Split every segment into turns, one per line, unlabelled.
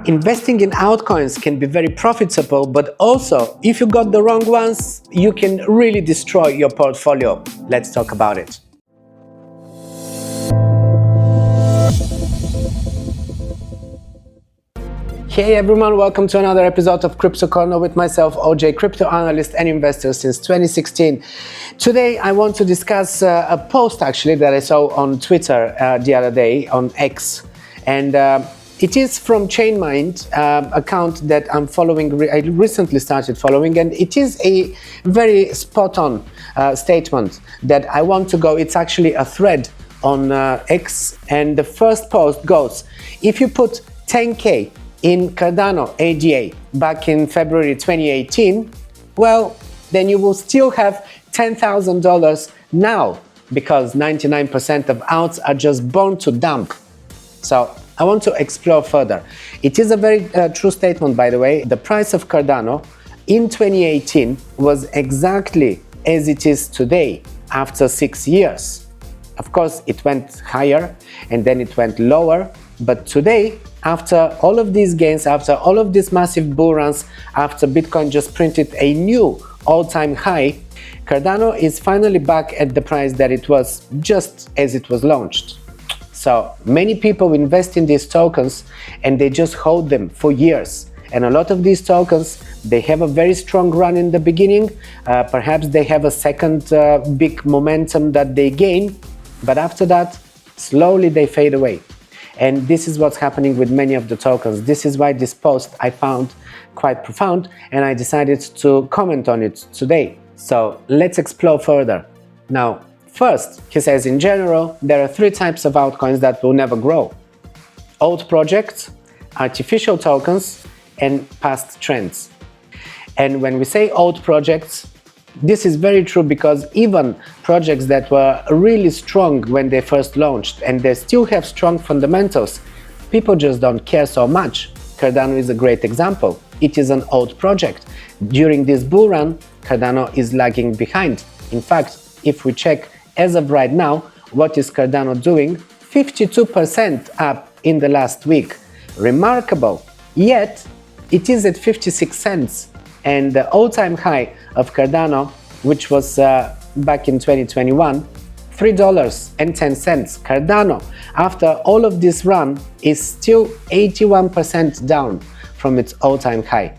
Investing in altcoins can be very profitable, but also, if you got the wrong ones, you can really destroy your portfolio. Let's talk about it. Hey everyone, welcome to another episode of Crypto Corner with myself, OJ, crypto analyst and investor since 2016. Today I want to discuss a post actually that I saw on Twitter the other day, on X, and it is from Chainmind, account that I'm following. I recently started following, and it is a very spot-on statement that I want to go. It's actually a thread on X, and the first post goes, if you put 10K in Cardano ADA back in February 2018, well, then you will still have $10,000 now, because 99% of alts are just born to dump. So I want to explore further. It is a very true statement, by the way. The price of Cardano in 2018 was exactly as it is today after 6 years. Of course, it went higher and then it went lower, but today, after all of these gains, after all of these massive bull runs, after Bitcoin just printed a new all-time high, Cardano is finally back at the price that it was just as it was launched. So many people invest in these tokens and they just hold them for years. And a lot of these tokens, they have a very strong run in the beginning. Perhaps they have a second big momentum that they gain, but after that, slowly they fade away. And this is what's happening with many of the tokens. This is why this post I found quite profound, and I decided to comment on it today. So let's explore further. Now, first, he says in general, there are 3 types of altcoins that will never grow: old projects, artificial tokens, and past trends. And when we say old projects, this is very true, because even projects that were really strong when they first launched and they still have strong fundamentals, people just don't care so much. Cardano is a great example. It is an old project. During this bull run, Cardano is lagging behind. In fact, if we check as of right now, what is Cardano doing? 52% up in the last week. Remarkable. Yet, it is at 56 cents. And the all-time high of Cardano, which was back in 2021, $3.10. Cardano, after all of this run, is still 81% down from its all-time high.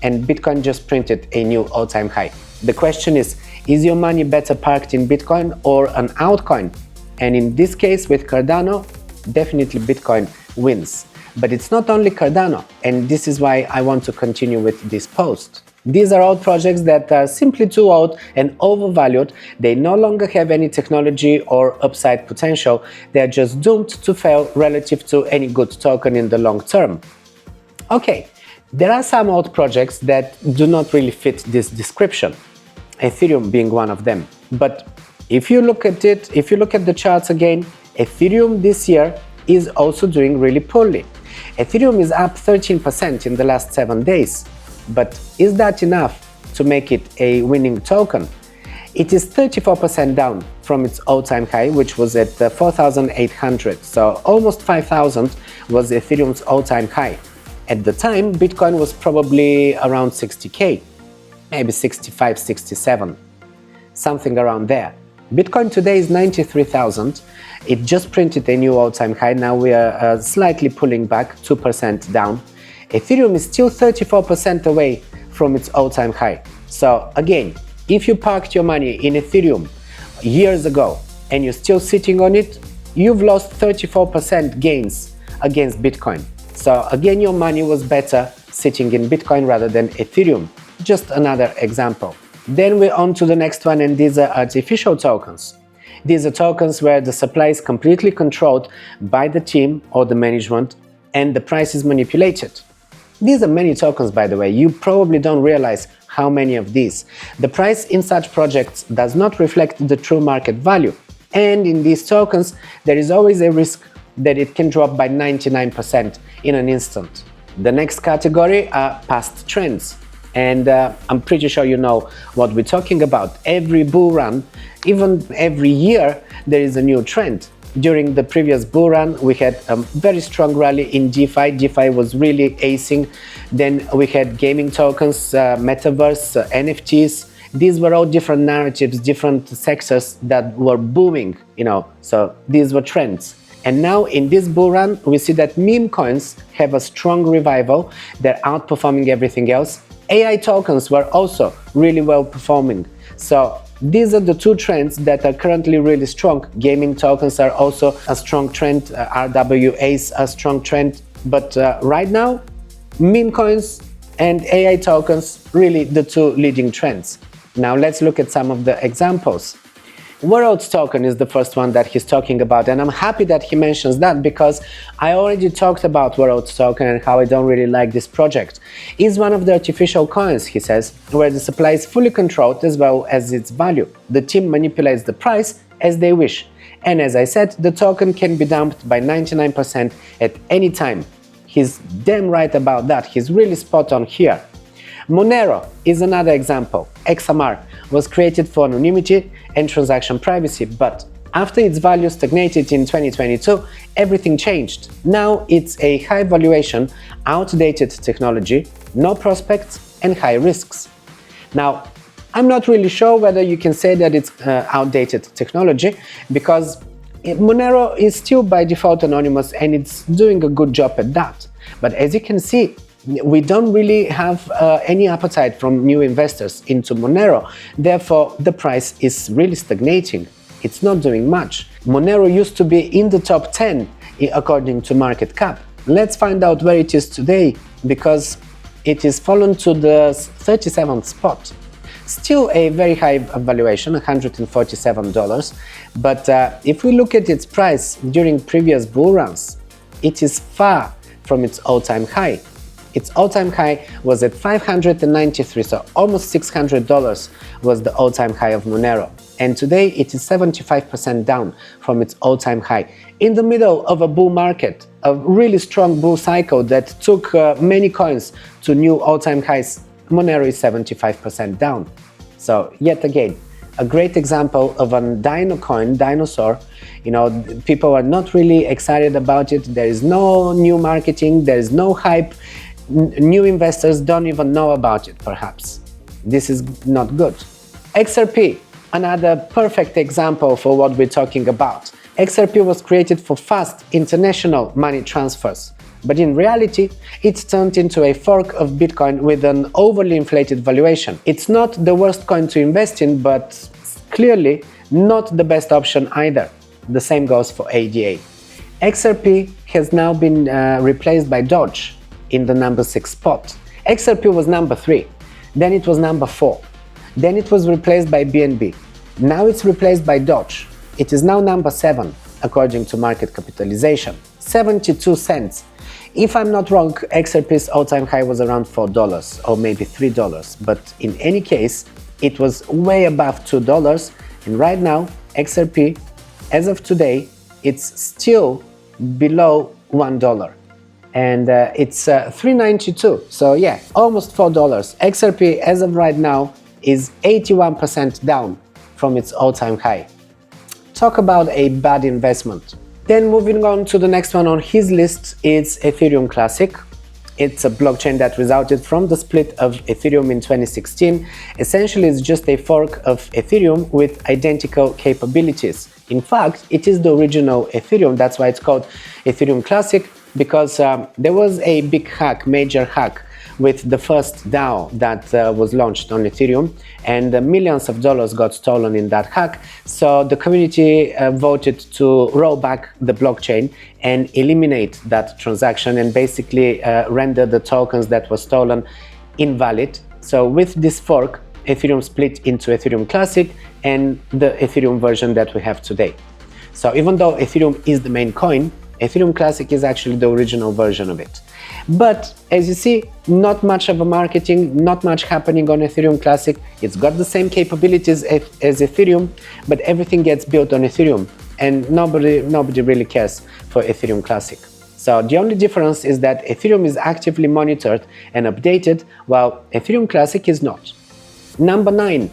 And Bitcoin just printed a new all-time high. The question is your money better parked in Bitcoin or an altcoin? And in this case with Cardano, definitely Bitcoin wins. But it's not only Cardano, and this is why I want to continue with this post. These are old projects that are simply too old and overvalued. They no longer have any technology or upside potential. They are just doomed to fail relative to any good token in the long term. Okay, there are some old projects that do not really fit this description, Ethereum being one of them. But if you look at it, if you look at the charts again, Ethereum this year is also doing really poorly. Ethereum is up 13% in the last 7 days. But is that enough to make it a winning token? It is 34% down from its all-time high, which was at 4,800. So almost 5,000 was Ethereum's all-time high. At the time, Bitcoin was probably around 60K, maybe 65, 67, something around there. Bitcoin today is 93,000. It just printed a new all-time high. Now we are slightly pulling back, 2% down. Ethereum is still 34% away from its all-time high. So again, if you parked your money in Ethereum years ago and you're still sitting on it, you've lost 34% gains against Bitcoin. So again, your money was better sitting in Bitcoin rather than Ethereum. Just another example. Then we're on to the next one, and these are artificial tokens. These are tokens where the supply is completely controlled by the team or the management and the price is manipulated. These are many tokens, by the way. You probably don't realize how many of these. The price in such projects does not reflect the true market value. And in these tokens, there is always a risk that it can drop by 99% in an instant. The next category are past trends. And I'm pretty sure you know what we're talking about. Every bull run, even every year, there is a new trend. during the previous bull run, we had a very strong rally in DeFi. DeFi was really acing. Then we had gaming tokens, metaverse, NFTs. These were all different narratives, different sectors that were booming, so these were trends. And now in this bull run, we see that meme coins have a strong revival. They're outperforming everything else. AI tokens were also really well performing. So these are the two trends that are currently really strong. Gaming tokens are also a strong trend, RWAs are a strong trend, but right now, meme coins and AI tokens, really the two leading trends. Now let's look at some of the examples. World's token is the first one that he's talking about, and I'm happy that he mentions that because I already talked about World's token and how I don't really like this project. It's one of the artificial coins, he says, where the supply is fully controlled as well as its value. The team manipulates the price as they wish, and as I said, the token can be dumped by 99% at any time. He's damn right about that. He's really spot on here. Monero is another example. XMR was created for anonymity and transaction privacy, but after its value stagnated in 2022, everything changed. Now it's a high valuation, outdated technology, no prospects and high risks. Now, I'm not really sure whether you can say that it's outdated technology because Monero is still by default anonymous and it's doing a good job at that. But as you can see, we don't really have any appetite from new investors into Monero. Therefore, the price is really stagnating. It's not doing much. Monero used to be in the top 10 according to market cap. Let's find out where it is today because it is fallen to the 37th spot. Still a very high valuation, $147. But if we look at its price during previous bull runs, it is far from its all-time high. Its all-time high was at $593, so almost $600 was the all-time high of Monero. And today it is 75% down from its all-time high. In the middle of a bull market, a really strong bull cycle that took many coins to new all-time highs, Monero is 75% down. So yet again, a great example of a dino coin, dinosaur. People are not really excited about it. There is no new marketing, there is no hype. New investors don't even know about it, perhaps. This is not good. XRP, another perfect example for what we're talking about. XRP was created for fast international money transfers, but in reality, it's turned into a fork of Bitcoin with an overly inflated valuation. It's not the worst coin to invest in, but clearly not the best option either. The same goes for ADA. XRP has now been replaced by Doge in the number 6 spot. XRP was number 3, then it was number 4, then it was replaced by BNB. Now it's replaced by Doge. It is now number 7 according to market capitalization, 72 cents. If I'm not wrong, XRP's all-time high was around $4 or maybe $3, but in any case, it was way above $2, and right now, XRP, as of today, it's still below $1. And it's $3.92, so yeah, almost $4. XRP, as of right now, is 81% down from its all-time high. Talk about a bad investment. Then moving on to the next one on his list is Ethereum Classic. It's a blockchain that resulted from the split of Ethereum in 2016. Essentially, it's just a fork of Ethereum with identical capabilities. In fact, it is the original Ethereum, that's why it's called Ethereum Classic, because there was a big hack, major hack, with the first DAO that was launched on Ethereum, and millions of dollars got stolen in that hack. So the community voted to roll back the blockchain and eliminate that transaction and basically render the tokens that were stolen invalid. So with this fork, Ethereum split into Ethereum Classic and the Ethereum version that we have today. So even though Ethereum is the main coin, Ethereum Classic is actually the original version of it. But as you see, not much of a marketing, not much happening on Ethereum Classic. It's got the same capabilities as Ethereum, but everything gets built on Ethereum, and nobody really cares for Ethereum Classic. So the only difference is that Ethereum is actively monitored and updated, while Ethereum Classic is not. Number 9,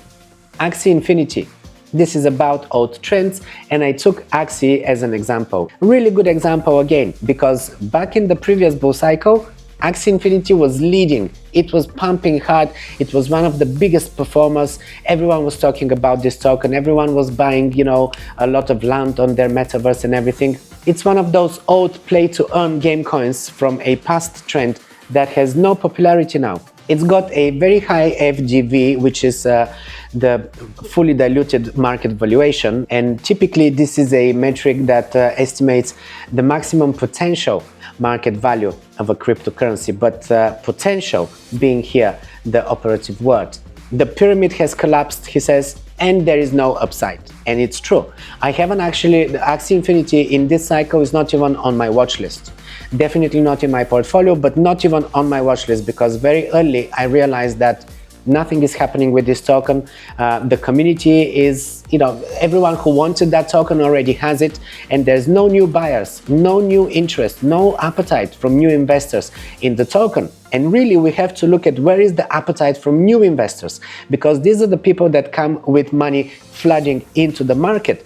Axie Infinity. This is about alt trends, and I took Axie as an example. Really good example again, because back in the previous bull cycle, Axie Infinity was leading. It was pumping hard. It was one of the biggest performers. Everyone was talking about this token. Everyone was buying, you know, a lot of land on their metaverse and everything. It's one of those old play to earn game coins from a past trend that has no popularity now. It's got a very high FGV, which is the fully diluted market valuation. And typically this is a metric that estimates the maximum potential market value of a cryptocurrency, but potential being here the operative word. The pyramid has collapsed, he says, and there is no upside. And it's true. I haven't actually, the Axie Infinity in this cycle is not even on my watch list. Definitely not in my portfolio, but not even on my watch list, because very early I realized that nothing is happening with this token. The community is, you know, everyone who wanted that token already has it, and there's no new buyers, no new interest, no appetite from new investors in the token. And really we have to look at where is the appetite from new investors, because these are the people that come with money flooding into the market.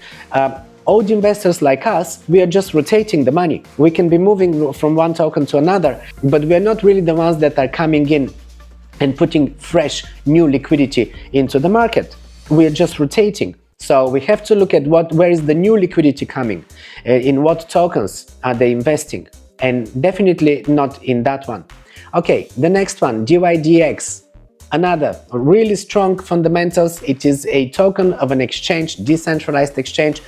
Old investors like us, we are just rotating the money. We can be moving from one token to another, but we're not really the ones that are coming in and putting fresh new liquidity into the market. We are just rotating. So we have to look at where is the new liquidity coming, in what tokens are they investing, and definitely not in that one. Okay, the next one, DYDX, another really strong fundamentals. It is a token of an exchange, decentralized exchange.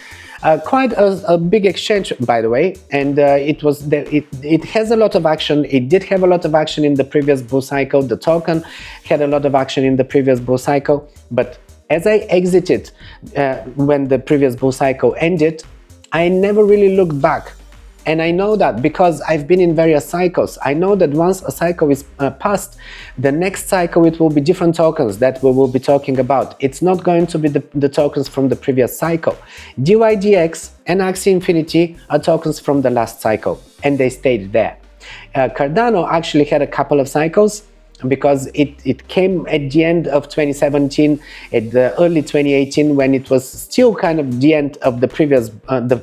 Quite a big exchange, by the way, and it has a lot of action. It did have a lot of action in the previous bull cycle. The token had a lot of action in the previous bull cycle, but as I exited when the previous bull cycle ended, I never really looked back. And I know that because I've been in various cycles. I know that once a cycle is passed, the next cycle it will be different tokens that we will be talking about. It's not going to be the tokens from the previous cycle. DYDX and Axie Infinity are tokens from the last cycle, and they stayed there. Cardano actually had a couple of cycles, because it came at the end of 2017, at the early 2018, when it was still kind of the end of the previous, the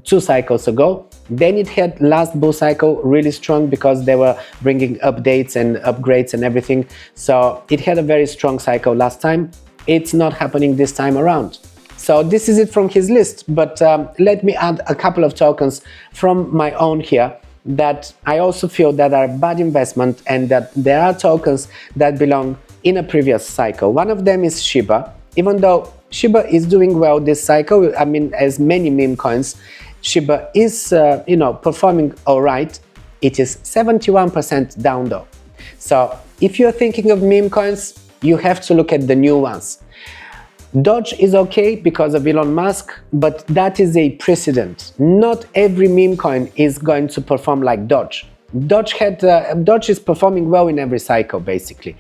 2 cycles ago. Then it had last bull cycle really strong, because they were bringing updates and upgrades and everything. So it had a very strong cycle last time. It's not happening this time around. So this is it from his list, but let me add a couple of tokens from my own here that I also feel that are bad investment, and that there are tokens that belong in a previous cycle. One of them is Shiba. Even though Shiba is doing well this cycle, I mean, as many meme coins, Shiba is, you know, performing all right. It is 71% down though. So if you're thinking of meme coins, you have to look at the new ones. Doge is okay because of Elon Musk, but that is a precedent. Not every meme coin is going to perform like Doge. Doge is performing well in every cycle, basically.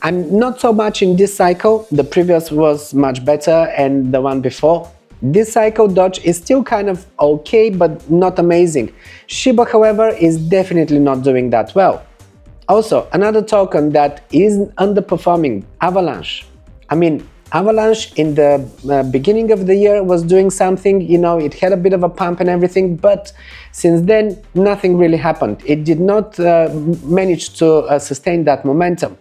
And not so much in this cycle. The previous was much better, and the one before. This cycle, Doge is still kind of okay, but not amazing. Shiba, however, is definitely not doing that well. Also, another token that is underperforming, Avalanche. I mean, Avalanche in the beginning of the year was doing something, you know, it had a bit of a pump and everything, but since then, nothing really happened. It did not manage to sustain that momentum.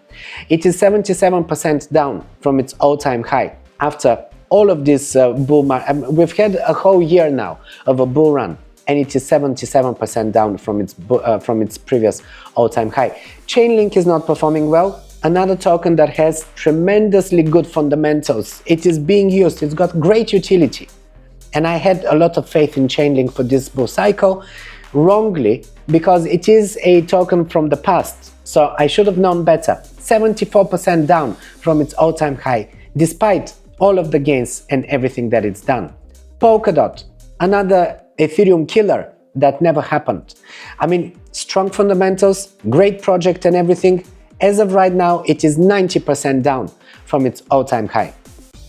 It is 77% down from its all-time high after all of this bull market. We've had a whole year now of a bull run, and it is 77% down from its previous all-time high. Chainlink is not performing well. Another token that has tremendously good fundamentals. It is being used. It's got great utility. And I had a lot of faith in Chainlink for this bull cycle, wrongly, because it is a token from the past. So I should have known better. 74% down from its all-time high, despite all of the gains and everything that it's done. Polkadot, another Ethereum killer that never happened. I mean, strong fundamentals, great project and everything. As of right now, it is 90% down from its all-time high.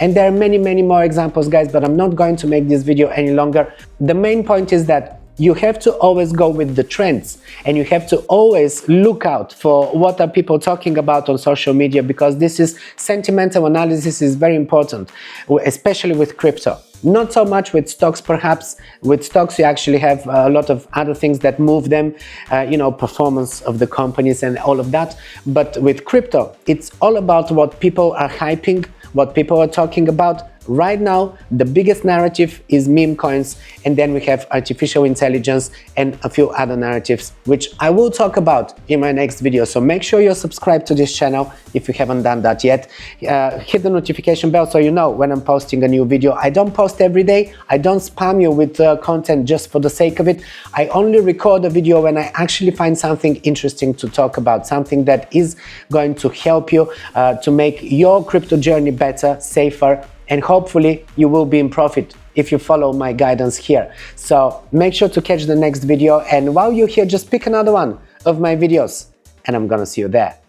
And there are many, many more examples, guys, but I'm not going to make this video any longer. The main point is that you have to always go with the trends, and you have to always look out for what are people talking about on social media, because this is sentimental analysis is very important, especially with crypto. Not so much with stocks, perhaps. With stocks, you actually have a lot of other things that move them, performance of the companies and all of that. But with crypto, it's all about what people are hyping, what people are talking about. Right now, the biggest narrative is meme coins, and then we have artificial intelligence and a few other narratives, which I will talk about in my next video. So make sure you're subscribed to this channel if you haven't done that yet. Hit the notification bell so you know when I'm posting a new video. I don't post every day. I don't spam you with content just for the sake of it. I only record a video when I actually find something interesting to talk about, something that is going to help you to make your crypto journey better, safer, and hopefully you will be in profit if you follow my guidance here. So make sure to catch the next video, and while you're here, just pick another one of my videos, and I'm gonna see you there.